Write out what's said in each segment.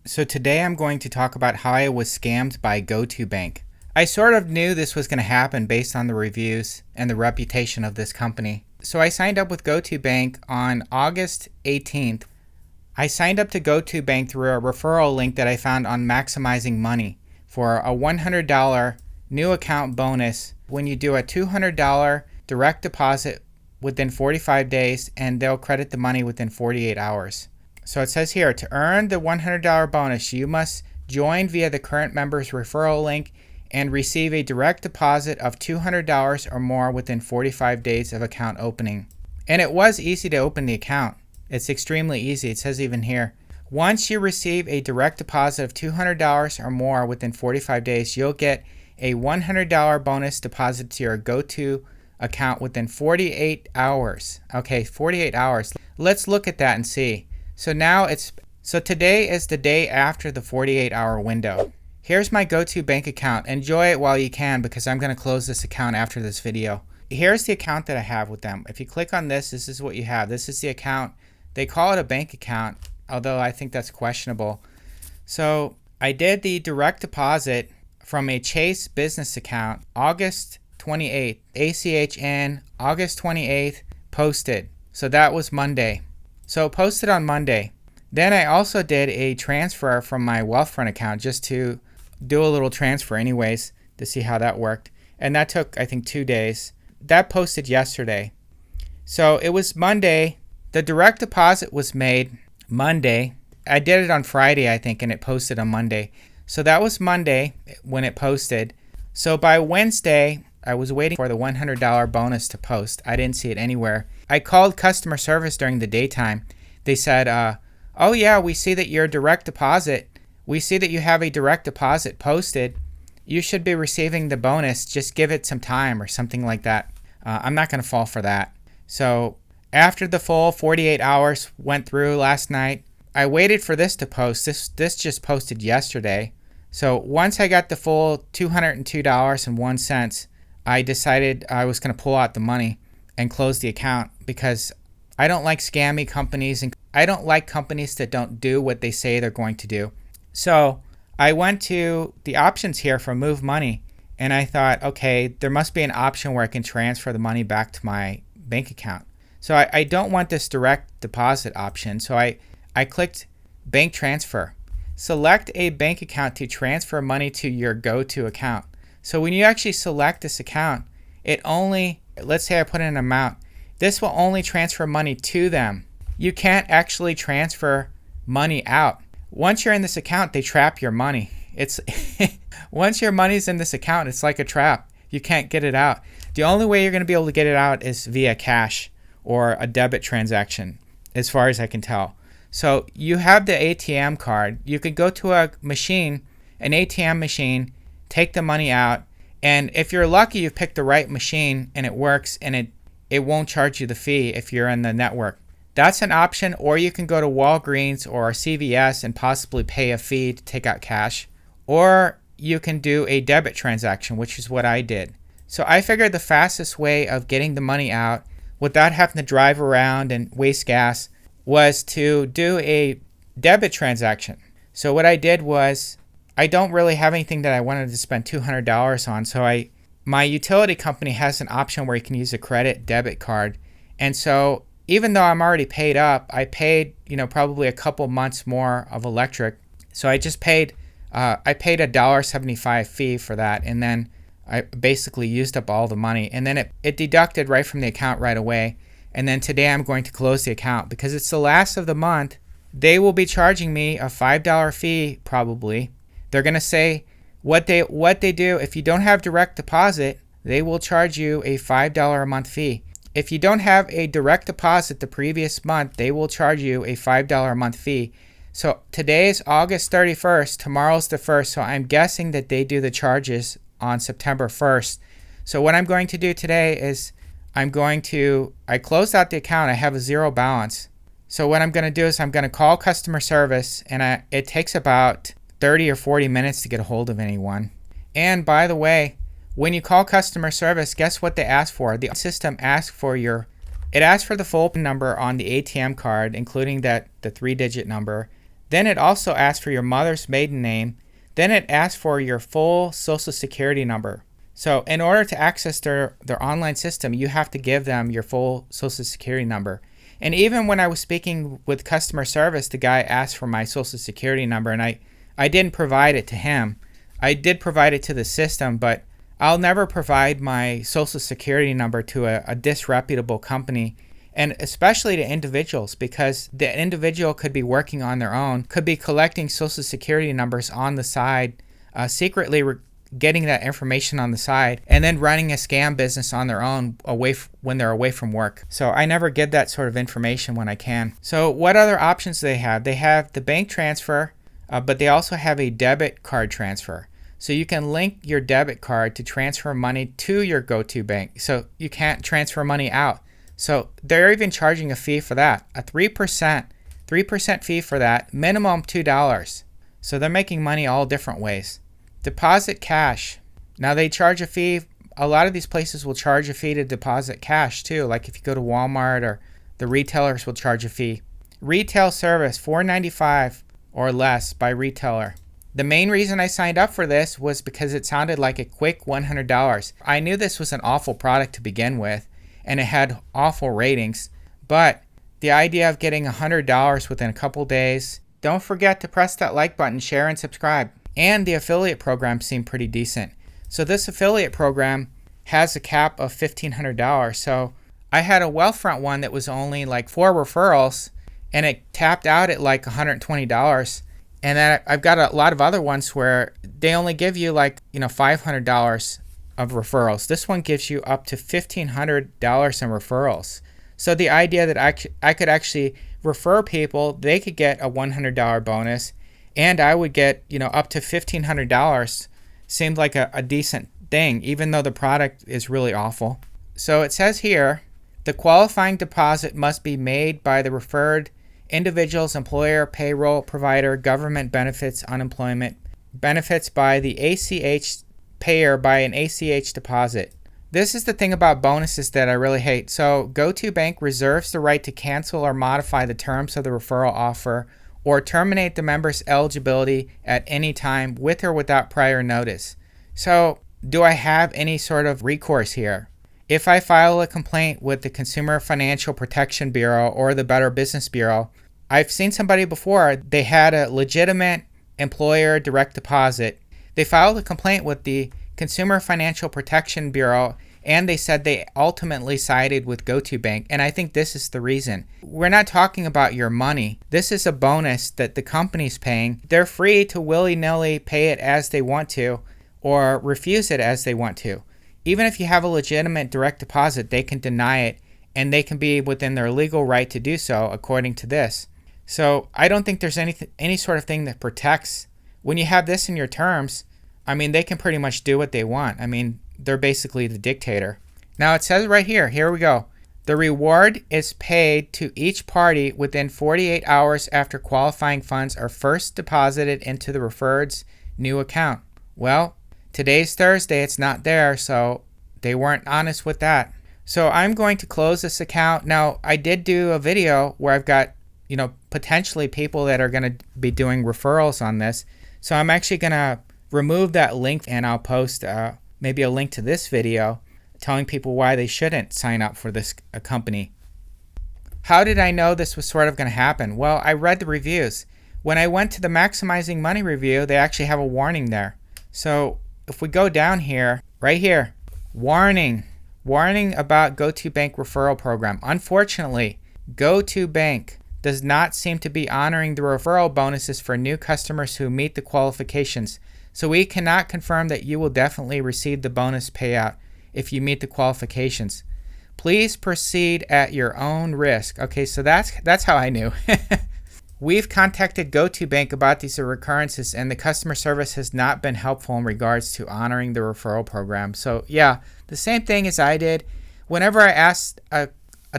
So today I'm going to talk about how I was scammed by Go2Bank. I sort of knew this was going to happen based on the reviews and the reputation of this company. So I signed up with Go2Bank on August 18th. I signed up to Go2Bank through a referral link that I found on Maximizing Money for a $100 new account bonus when you do a $200 direct deposit within 45 days, and they'll credit the money within 48 hours. So it says here, to earn the $100 bonus, you must join via the current member's referral link and receive a direct deposit of $200 or more within 45 days of account opening. And it was easy to open the account. It's extremely easy. It says even here, once you receive a direct deposit of $200 or more within 45 days, you'll get a $100 bonus deposit to your Go2 account within 48 hours. Okay, 48 hours. Let's look at that and see. So today is the day after the 48-hour window. Here's my Go2Bank account. Enjoy it while you can, because I'm going to close this account after this video. Here's the account that I have with them. If you click on this, this is what you have. This is the account. They call it a bank account, although I think that's questionable. So I did the direct deposit from a Chase business account August 28th, ACHN, August 28th, posted. So that was Monday. So posted on Monday. Then I also did a transfer from my Wealthfront account just to do a little transfer anyways to see how that worked. And that took, I think, 2 days. That posted yesterday. So it was Monday. The direct deposit was made Monday. I did it on Friday, I think, and it posted on Monday. So that was Monday when it posted. So by Wednesday, I was waiting for the $100 bonus to post. I didn't see it anywhere. I called customer service during the daytime. They said, oh yeah, we see that your direct deposit, we see that you have a direct deposit posted. You should be receiving the bonus. Just give it some time or something like that. I'm not going to fall for that. So after the full 48 hours went through last night, I waited for this to post. This just posted yesterday. So once I got the full $202.01, I decided I was going to pull out the money and close the account, because I don't like scammy companies, and I don't like companies that don't do what they say they're going to do. So I went to the options here for move money, and I thought, okay, there must be an option where I can transfer the money back to my bank account. So I don't want this direct deposit option. So I clicked bank transfer. Select a bank account to transfer money to your Go2 account. So when you actually select this account, it only, let's say I put in an amount, this will only transfer money to them. You can't actually transfer money out. Once you're in this account, they trap your money. It's once your money's in this account, it's like a trap. You can't get it out. The only way you're going to be able to get it out is via cash or a debit transaction, as far as I can tell. So you have the ATM card. You could go to a machine, an ATM machine, take the money out, and if you're lucky, you pick the right machine and it works, and it won't charge you the fee if you're in the network. That's an option. Or you can go to Walgreens or CVS and possibly pay a fee to take out cash. Or you can do a debit transaction, which is what I did. So I figured the fastest way of getting the money out without having to drive around and waste gas was to do a debit transaction. So what I did was, I don't really have anything that I wanted to spend $200 on. So my utility company has an option where you can use a credit debit card. And so even though I'm already paid up, I paid, probably a couple months more of electric. So I just paid, I paid a $1.75 fee for that. And then I basically used up all the money. And then it deducted right from the account right away. And then today I'm going to close the account because it's the last of the month. They will be charging me a $5 fee probably. They're going to say what they do. If you don't have direct deposit, they will charge you a $5 a month fee. If you don't have a direct deposit the previous month, they will charge you a $5 a month fee. So today is August 31st. Tomorrow's the 1st. So I'm guessing that they do the charges on September 1st. So what I'm going to do today is I closed out the account. I have a zero balance. So what I'm going to do is I'm going to call customer service, and it takes about 30 or 40 minutes to get a hold of anyone. And by the way, when you call customer service, guess what they ask for? The system asks for the full number on the ATM card, including the 3-digit number. Then it also asks for your mother's maiden name. Then it asks for your full social security number. So in order to access their online system, you have to give them your full social security number. And even when I was speaking with customer service, the guy asked for my social security number, and I didn't provide it to him. I did provide it to the system, but I'll never provide my social security number to a disreputable company, and especially to individuals, because the individual could be working on their own, could be collecting social security numbers on the side, secretly getting that information on the side, and then running a scam business on their own when they're away from work. So I never give that sort of information when I can. So what other options do they have? They have the bank transfer, but they also have a debit card transfer. So you can link your debit card to transfer money to your Go2Bank. So you can't transfer money out. So they're even charging a fee for that, a 3% fee for that, minimum $2. So they're making money all different ways. Deposit cash. Now they charge a fee. A lot of these places will charge a fee to deposit cash too. Like if you go to Walmart, or the retailers will charge a fee. Retail service, $4.95 or less by retailer. The main reason I signed up for this was because it sounded like a quick $100. I knew this was an awful product to begin with, and it had awful ratings, but the idea of getting $100 within a couple days. Don't forget to press that like button, share, and subscribe. And the affiliate program seemed pretty decent. So this affiliate program has a cap of $1,500. So I had a Wealthfront one that was only like 4 referrals, and it tapped out at like $120. And then I've got a lot of other ones where they only give you like, $500 of referrals. This one gives you up to $1,500 in referrals. So the idea that I could actually refer people, they could get a $100 bonus, and I would get, up to $1,500 seemed like a decent thing, even though the product is really awful. So it says here, the qualifying deposit must be made by the referred individual's employer, payroll provider, government benefits, unemployment benefits by the ACH payer by an ACH deposit. This is the thing about bonuses that I really hate. So Go2Bank reserves the right to cancel or modify the terms of the referral offer, or terminate the member's eligibility at any time with or without prior notice. So do I have any sort of recourse here? If I file a complaint with the Consumer Financial Protection Bureau or the Better Business Bureau, I've seen somebody before, they had a legitimate employer direct deposit. They filed a complaint with the Consumer Financial Protection Bureau, and they said they ultimately sided with Go2Bank, and I think this is the reason. We're not talking about your money. This is a bonus that the company's paying. They're free to willy-nilly pay it as they want to, or refuse it as they want to. Even if you have a legitimate direct deposit, they can deny it, and they can be within their legal right to do so, according to this. So I don't think there's any sort of thing that protects. When you have this in your terms, they can pretty much do what they want. They're basically the dictator. Now it says right here we go. The reward is paid to each party within 48 hours after qualifying funds are first deposited into the referred's new account. Well, today's Thursday, it's not there, so they weren't honest with that. So I'm going to close this account. Now, I did do a video where I've got, potentially people that are going to be doing referrals on this. So I'm actually going to remove that link, and I'll post maybe a link to this video telling people why they shouldn't sign up for this company. How did I know this was sort of going to happen? Well, I read the reviews. When I went to the Maximizing Money review, they actually have a warning there. So if we go down here, right here, warning about Go2Bank referral program. Unfortunately, Go2Bank does not seem to be honoring the referral bonuses for new customers who meet the qualifications. So we cannot confirm that you will definitely receive the bonus payout if you meet the qualifications. Please proceed at your own risk. Okay, so that's how I knew. We've contacted Go2Bank about these recurrences, and the customer service has not been helpful in regards to honoring the referral program. So yeah, the same thing as I did. Whenever I asked a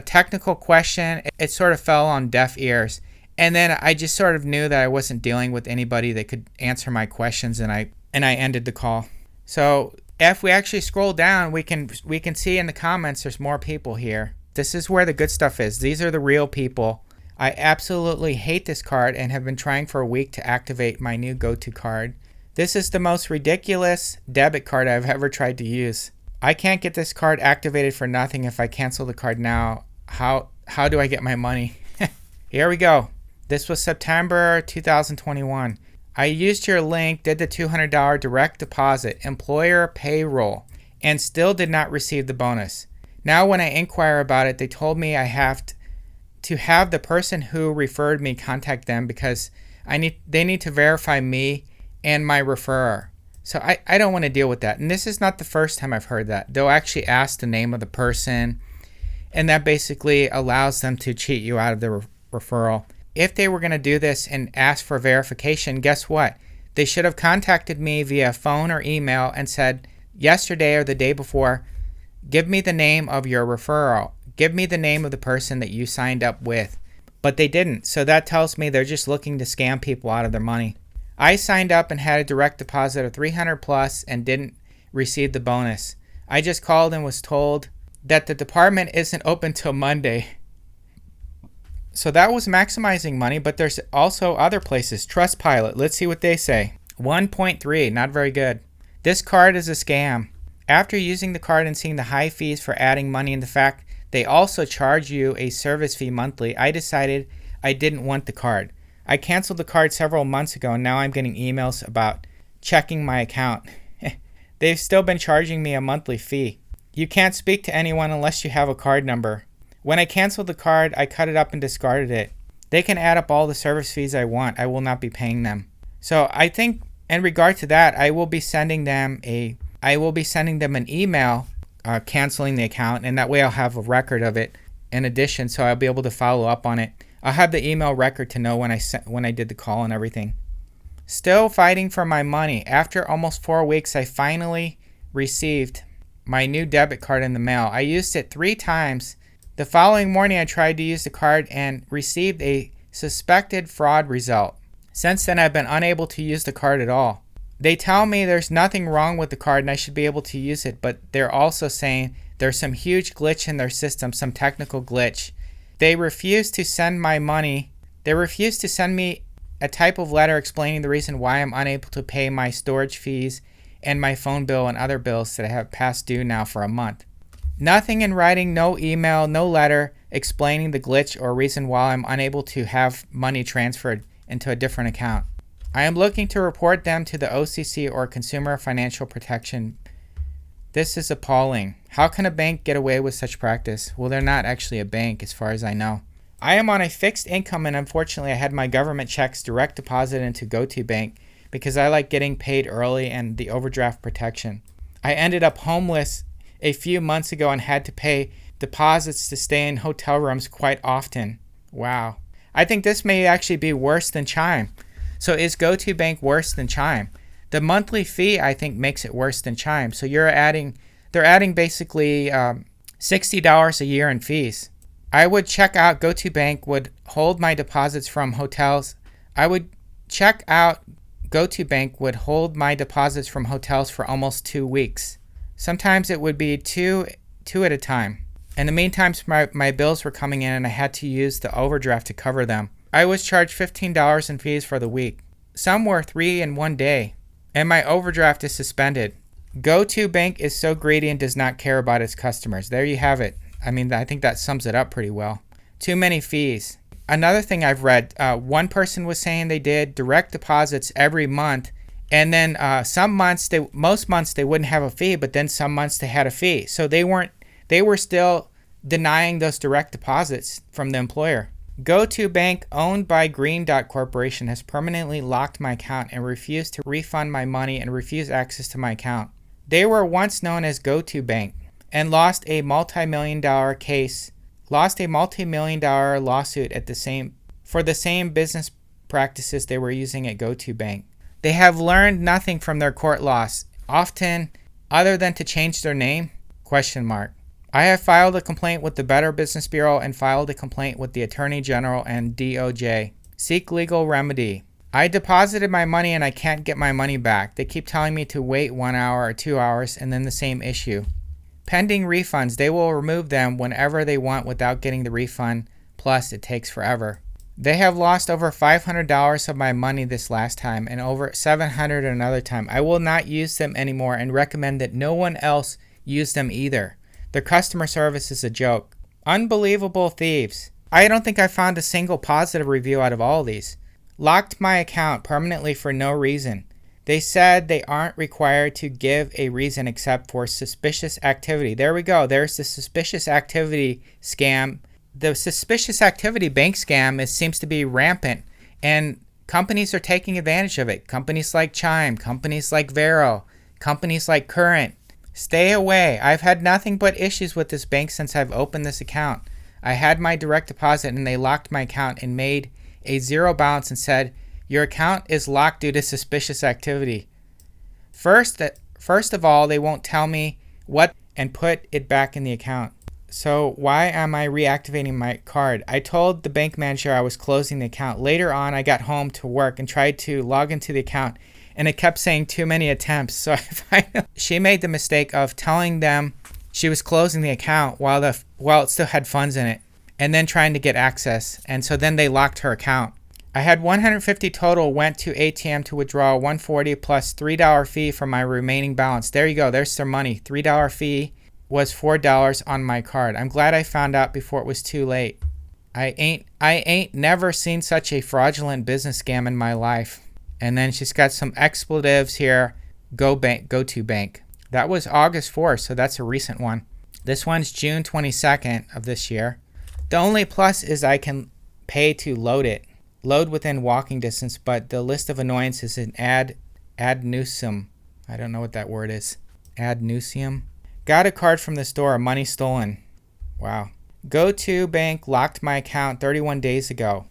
technical question, it sort of fell on deaf ears. And then I just sort of knew that I wasn't dealing with anybody that could answer my questions, and I ended the call. So if we actually scroll down, we can see in the comments there's more people here. This is where the good stuff is. These are the real people. I absolutely hate this card and have been trying for a week to activate my new Go2 card. This is the most ridiculous debit card I've ever tried to use. I can't get this card activated for nothing if I cancel the card now. How do I get my money? Here we go. This was September 2021. I used your link, did the $200 direct deposit, employer payroll, and still did not receive the bonus. Now when I inquire about it, they told me I have to have the person who referred me contact them because they need to verify me and my referrer. So I don't want to deal with that. And this is not the first time I've heard that. They'll actually ask the name of the person, and that basically allows them to cheat you out of the referral. If they were going to do this and ask for verification, guess what? They should have contacted me via phone or email and said yesterday or the day before, give me the name of your referral. Give me the name of the person that you signed up with. But they didn't. So that tells me they're just looking to scam people out of their money. I signed up and had a direct deposit of $300 plus and didn't receive the bonus. I just called and was told that the department isn't open till Monday. So that was maximizing money, but there's also other places. TrustPilot, let's see what they say. 1.3, not very good. This card is a scam. After using the card and seeing the high fees for adding money and the fact they also charge you a service fee monthly, I decided I didn't want the card. I canceled the card several months ago and now I'm getting emails about checking my account. They've still been charging me a monthly fee. You can't speak to anyone unless you have a card number. When I canceled the card, I cut it up and discarded it. They can add up all the service fees I want. I will not be paying them. So I think in regard to that, I will be sending them an email canceling the account, and that way I'll have a record of it in addition, so I'll be able to follow up on it. I'll have the email record to know when I did the call and everything. Still fighting for my money. After almost 4 weeks, I finally received my new debit card in the mail. I used it 3 times. The following morning, I tried to use the card and received a suspected fraud result. Since then, I've been unable to use the card at all. They tell me there's nothing wrong with the card and I should be able to use it, but they're also saying there's some huge glitch in their system, some technical glitch. They refuse to send my money. They refuse to send me a type of letter explaining the reason why I'm unable to pay my storage fees and my phone bill and other bills that I have past due now for a month. Nothing in writing, no email, no letter explaining the glitch or reason why I'm unable to have money transferred into a different account. I am looking to report them to the OCC or Consumer Financial Protection. This is appalling. How can a bank get away with such practice? Well, they're not actually a bank as far as I know. I am on a fixed income and unfortunately I had my government checks direct deposited into Go2Bank because I like getting paid early and the overdraft protection. I ended up homeless a few months ago and had to pay deposits to stay in hotel rooms quite often. Wow. I think this may actually be worse than Chime. So is Go2Bank worse than Chime? The monthly fee, I think, makes it worse than Chime. So they're adding basically $60 a year in fees. I would check out Go2Bank would hold my deposits from hotels. I would check out Go2Bank would hold my deposits from hotels for almost 2 weeks. Sometimes it would be two at a time. In the meantime, my bills were coming in and I had to use the overdraft to cover them. I was charged $15 in fees for the week. Some were 3 in 1 day. And my overdraft is suspended. Go2Bank is so greedy and does not care about its customers. There you have it. I mean, I think that sums it up pretty well. Too many fees. Another thing I've read, one person was saying they did direct deposits every month. And then most months they wouldn't have a fee, but then some months they had a fee. So they were still denying those direct deposits from the employer. Go2Bank, owned by Greendotbank has permanently locked my account and refused to refund my money and refused access to my account. They were once known as Go2Bank and lost a multi-million-dollar lawsuit for the same business practices they were using at Go2Bank. They have learned nothing from their court loss, often other than to change their name? ? I have filed a complaint with the Better Business Bureau and filed a complaint with the Attorney General and DOJ. Seek legal remedy. I deposited my money and I can't get my money back. They keep telling me to wait 1 hour or 2 hours and then the same issue. Pending refunds. They will remove them whenever they want without getting the refund. Plus, it takes forever. They have lost over $500 of my money this last time and over $700 another time. I will not use them anymore and recommend that no one else use them either. Their customer service is a joke. Unbelievable thieves. I don't think I found a single positive review out of all of these. Locked my account permanently for no reason. They said they aren't required to give a reason except for suspicious activity. There we go. There's the suspicious activity scam. The suspicious activity bank scam seems to be rampant, and companies are taking advantage of it. Companies like Chime, companies like Varo, companies like Current. Stay away. I've had nothing but issues with this bank since I've opened this account. I had my direct deposit and they locked my account and made a zero balance and said, your account is locked due to suspicious activity. First of all, they won't tell me what and put it back in the account. So why am I reactivating my card? I told the bank manager I was closing the account. Later on, I got home to work and tried to log into the account, and it kept saying too many attempts. So she made the mistake of telling them she was closing the account while it still had funds in it, and then trying to get access. And so then they locked her account. I had $150 total, went to ATM to withdraw $140 plus $3 fee from my remaining balance. There you go. There's their money. $3 fee was $4 on my card. I'm glad I found out before it was too late. I ain't never seen such a fraudulent business scam in my life. And then she's got some expletives here. Go2Bank. That was August 4th, so that's a recent one. This one's June 22nd of this year. The only plus is I can pay to load it. Load within walking distance, but the list of annoyances is an ad nuisance. I don't know what that word is. Ad nuisance. Got a card from the store, money stolen. Wow. Go2Bank locked my account 31 days ago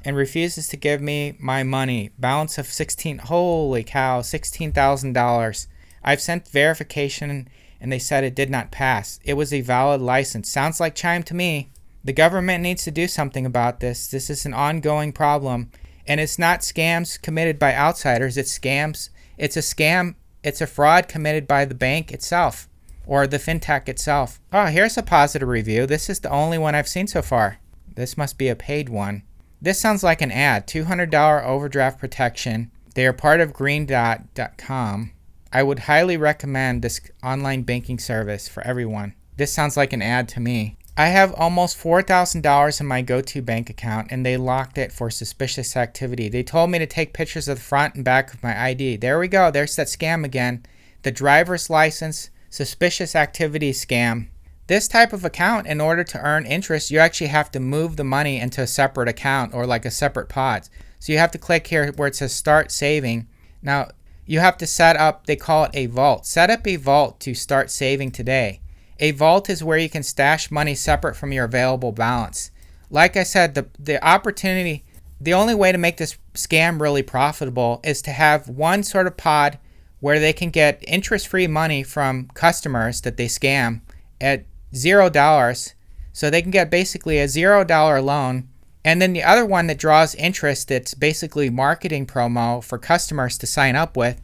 and refuses to give me my money. Balance of $16,000. I've sent verification and they said it did not pass. It was a valid license. Sounds like Chime to me. The government needs to do something about this. This is an ongoing problem, and it's not scams committed by outsiders. It's scams. It's a scam. It's a fraud committed by the bank itself or the fintech itself. Oh, here's a positive review. This is the only one I've seen so far. This must be a paid one. This sounds like an ad. $200 overdraft protection. They are part of Greendotbank. I would highly recommend this online banking service for everyone. This sounds like an ad to me. I have almost $4,000 in my Go2Bank account, and they locked it for suspicious activity. They told me to take pictures of the front and back of my ID. There we go. There's that scam again. The driver's license, suspicious activity scam. This type of account, in order to earn interest, you actually have to move the money into a separate account or like a separate pod. So you have to click here where it says start saving. Now, you have to set up, they call it a vault. Set up a vault to start saving today. A vault is where you can stash money separate from your available balance. Like I said, the opportunity, the only way to make this scam really profitable is to have one sort of pod where they can get interest-free money from customers that they scam at $0. So they can get basically a $0 loan. And then the other one that draws interest, that's basically marketing promo for customers to sign up with.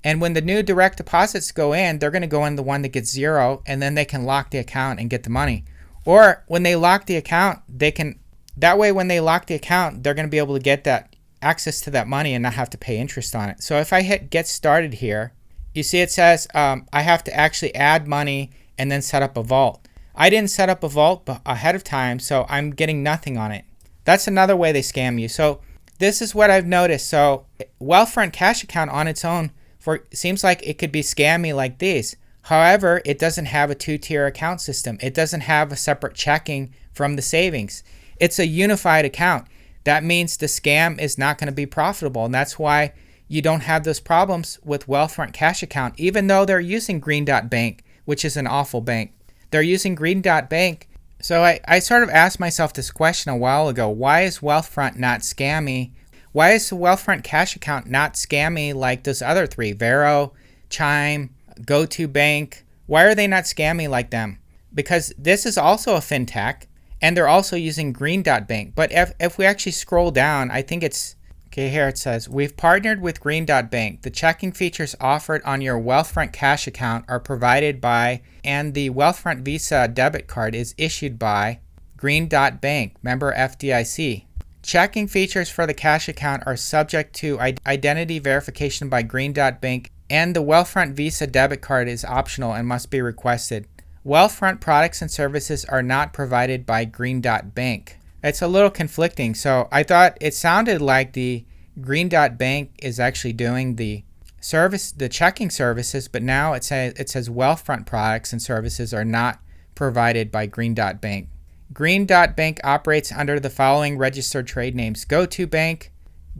And when the new direct deposits go in, they're going to go in the one that gets $0, and then they can lock the account and get the money. Or when they lock the account, when they lock the account, they're going to be able to get that access to that money and not have to pay interest on it. So if I hit get started here, you see it says I have to actually add money and then set up a vault. I didn't set up a vault ahead of time, so I'm getting nothing on it. That's another way they scam you. So this is what I've noticed. So Wealthfront cash account on its own seems like it could be scammy like these. However, it doesn't have a two-tier account system. It doesn't have a separate checking from the savings. It's a unified account. That means the scam is not going to be profitable, and that's why you don't have those problems with Wealthfront cash account, even though they're using Greendotbank, which is an awful bank. They're using Greendotbank. So I sort of asked myself this question a while ago. Why is Wealthfront not scammy? Why is the Wealthfront cash account not scammy like those other three? Varo, Chime, Go2Bank. Why are they not scammy like them? Because this is also a fintech, and they're also using Greendotbank. But if we actually scroll down, I think it's, okay, here it says, we've partnered with Greendotbank. The checking features offered on your Wealthfront cash account are provided by, and the Wealthfront Visa debit card is issued by Greendotbank, member FDIC. Checking features for the cash account are subject to identity verification by Greendotbank, and the Wealthfront Visa debit card is optional and must be requested. Wealthfront products and services are not provided by Greendotbank. It's a little conflicting. So I thought it sounded like the Greendotbank is actually doing the checking services, but now it says Wealthfront products and services are not provided by Greendotbank. Greendotbank operates under the following registered trade names: Go2Bank,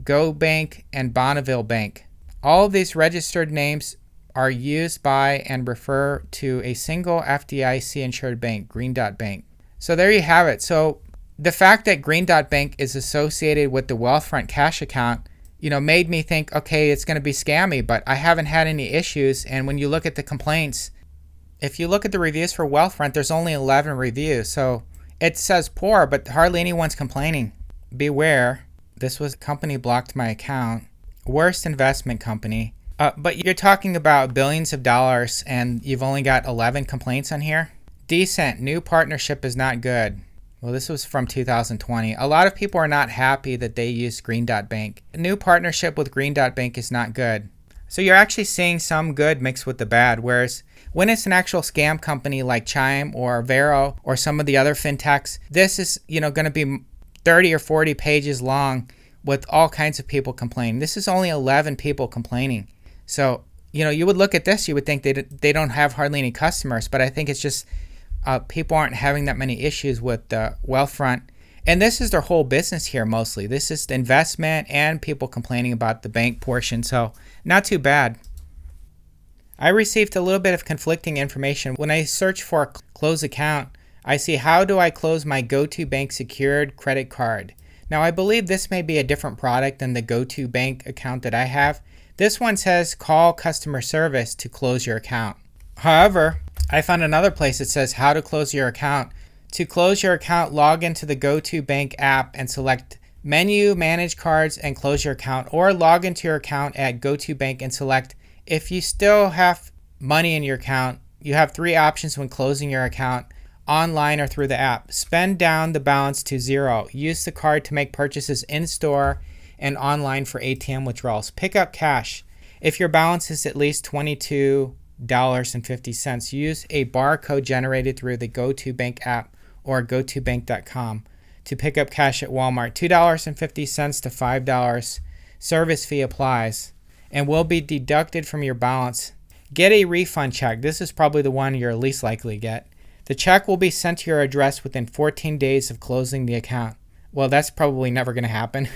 GoBank, and Bonneville Bank. All of these registered names are used by and refer to a single FDIC insured bank, Greendotbank. So there you have it. So the fact that Greendotbank is associated with the Wealthfront cash account, made me think, okay, it's going to be scammy, but I haven't had any issues. And when you look at the complaints, if you look at the reviews for Wealthfront, there's only 11 reviews. So it says poor, but hardly anyone's complaining. Beware, this company blocked my account. Worst investment company. But you're talking about billions of dollars and you've only got 11 complaints on here? Decent. New partnership is not good. Well, this was from 2020. A lot of people are not happy that they use Greendotbank. New partnership with Greendotbank is not good. So you're actually seeing some good mixed with the bad, whereas when it's an actual scam company like Chime or Varo or some of the other fintechs, this is, going to be 30 or 40 pages long with all kinds of people complaining. This is only 11 people complaining. So, you would look at this, you would think they don't have hardly any customers, but I think it's just people aren't having that many issues with Wealthfront. And this is their whole business here mostly. This is the investment and people complaining about the bank portion. So not too bad. I received a little bit of conflicting information. When I search for close account, I see how do I close my Go2Bank secured credit card. Now I believe this may be a different product than the Go2Bank account that I have. This one says call customer service to close your account. However, I found another place that says how to close your account. To close your account, log into the Go2Bank app and select Menu, Manage Cards, and close your account, or log into your account at Go2Bank and select if you still have money in your account. You have 3 options when closing your account, online or through the app. Spend down the balance to 0. Use the card to make purchases in-store and online for ATM withdrawals. Pick up cash. If your balance is at least $22.50, use a barcode generated through the Go2Bank app or go2bank.com to pick up cash at Walmart. $2.50 to $5 service fee applies and will be deducted from your balance. Get a refund check. This is probably the one you're least likely to get. The check will be sent to your address within 14 days of closing the account. Well, that's probably never going to happen.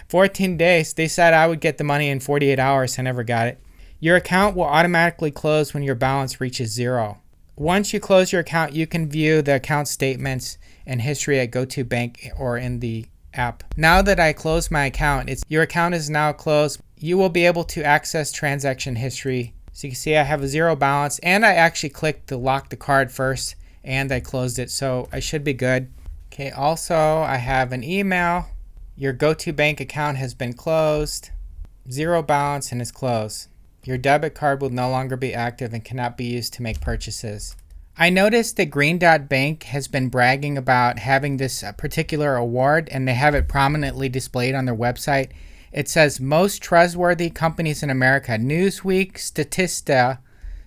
14 days. They said I would get the money in 48 hours. I never got it. Your account will automatically close when your balance reaches 0. Once you close your account, you can view the account statements and history at Go2Bank or in the app. Now that I closed my account, your account is now closed. You will be able to access transaction history. So you can see I have a 0 balance, and I actually clicked to lock the card first and I closed it, so I should be good. Okay, also I have an email. Your Go2Bank account has been closed. 0 balance and is closed. Your debit card will no longer be active and cannot be used to make purchases. I noticed that Greendotbank has been bragging about having this particular award, and they have it prominently displayed on their website. It says Most Trustworthy Companies in America, Newsweek Statista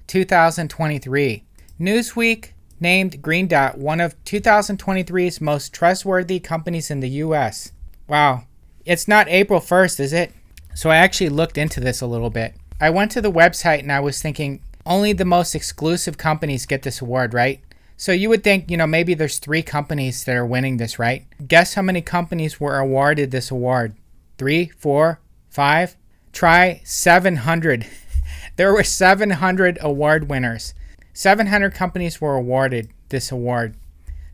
2023. Newsweek named Greendot one of 2023's most trustworthy companies in the U.S. Wow. It's not April 1st, is it? So I actually looked into this a little bit. I went to the website and I was thinking only the most exclusive companies get this award, right? So you would think, maybe there's 3 companies that are winning this, right? Guess how many companies were awarded this award? 3, 4, 5? Try 700. There were 700 award winners. 700 companies were awarded this award.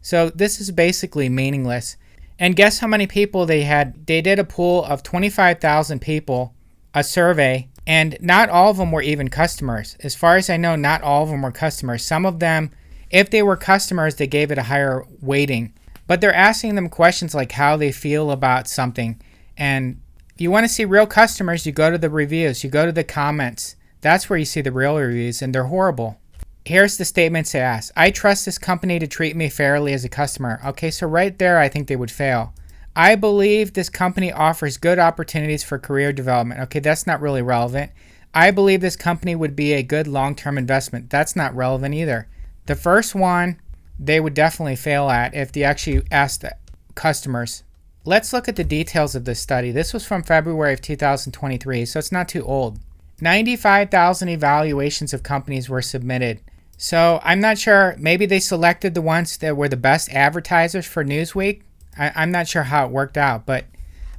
So this is basically meaningless. And guess how many people they had? They did a pool of 25,000 people, a survey, and not all of them were even customers. As far as I know, not all of them were customers. Some of them, if they were customers, they gave it a higher weighting. But they're asking them questions like how they feel about something. And if you want to see real customers, you go to the reviews, you go to the comments. That's where you see the real reviews, and they're horrible. Here's the statements they ask. I trust this company to treat me fairly as a customer. Okay, so right there, I think they would fail. I believe this company offers good opportunities for career development. Okay, that's not really relevant. I believe this company would be a good long-term investment. That's not relevant either. The first one, they would definitely fail at if they actually asked the customers. Let's look at the details of this study. This was from February of 2023, so it's not too old. 95,000 evaluations of companies were submitted. So I'm not sure, maybe they selected the ones that were the best advertisers for Newsweek. I'm not sure how it worked out, but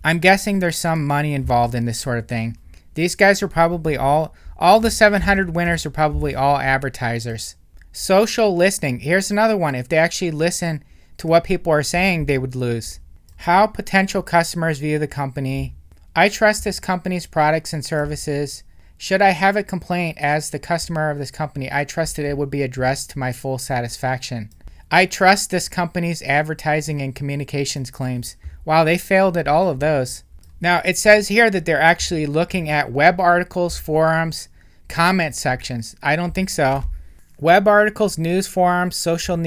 I'm guessing there's some money involved in this sort of thing. These guys are probably all the 700 winners are probably all advertisers. Social listening. Here's another one. If they actually listen to what people are saying, they would lose. How potential customers view the company. I trust this company's products and services. Should I have a complaint as the customer of this company, I trust that it would be addressed to my full satisfaction. I trust this company's advertising and communications claims. Wow, they failed at all of those. Now, it says here that they're actually looking at web articles, forums, comment sections. I don't think so. Web articles, news forums, social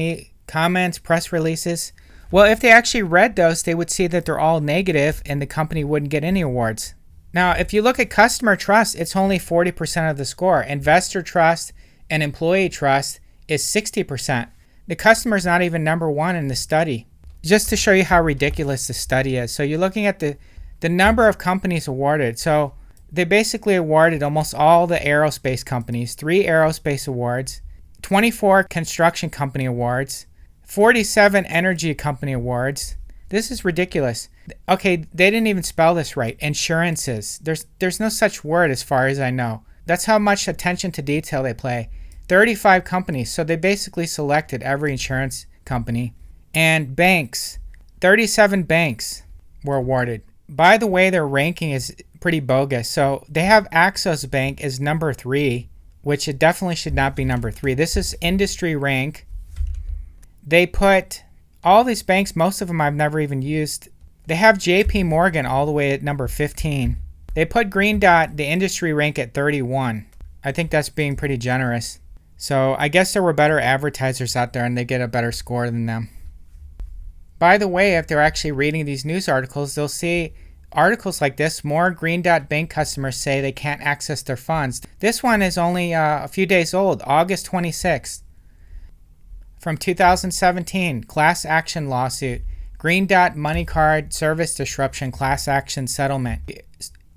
comments, press releases. Well, if they actually read those, they would see that they're all negative and the company wouldn't get any awards. Now, if you look at customer trust, it's only 40% of the score. Investor trust and employee trust is 60%. The customer is not even number one in the study. Just to show you how ridiculous the study is. So you're looking at the number of companies awarded. So they basically awarded almost all the aerospace companies, 3 aerospace awards, 24 construction company awards, 47 energy company awards. This is ridiculous. Okay, they didn't even spell this right. Insurances. There's no such word as far as I know. That's how much attention to detail they pay. 35 companies. So they basically selected every insurance company. And banks. 37 banks were awarded. By the way, their ranking is pretty bogus. So they have Axos Bank as number 3, which it definitely should not be number 3. This is industry rank. They put all these banks, most of them I've never even used. They have JP Morgan all the way at number 15. They put Green Dot, the industry rank, at 31. I think that's being pretty generous. So I guess there were better advertisers out there and they get a better score than them. By the way, if they're actually reading these news articles, they'll see articles like this. More Greendotbank customers say they can't access their funds. This one is only a few days old, August 26th. From 2017, class action lawsuit. Green Dot money card service disruption class action settlement.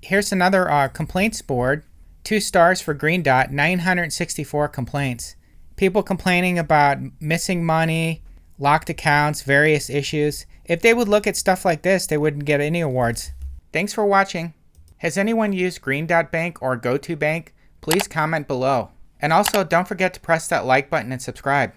Here's another complaints board. 2 stars for Green Dot, 964 complaints. People complaining about missing money, locked accounts, various issues. If they would look at stuff like this, they wouldn't get any awards. Thanks for watching. Has anyone used Greendotbank or Go2Bank? Please comment below. And also, don't forget to press that like button and subscribe.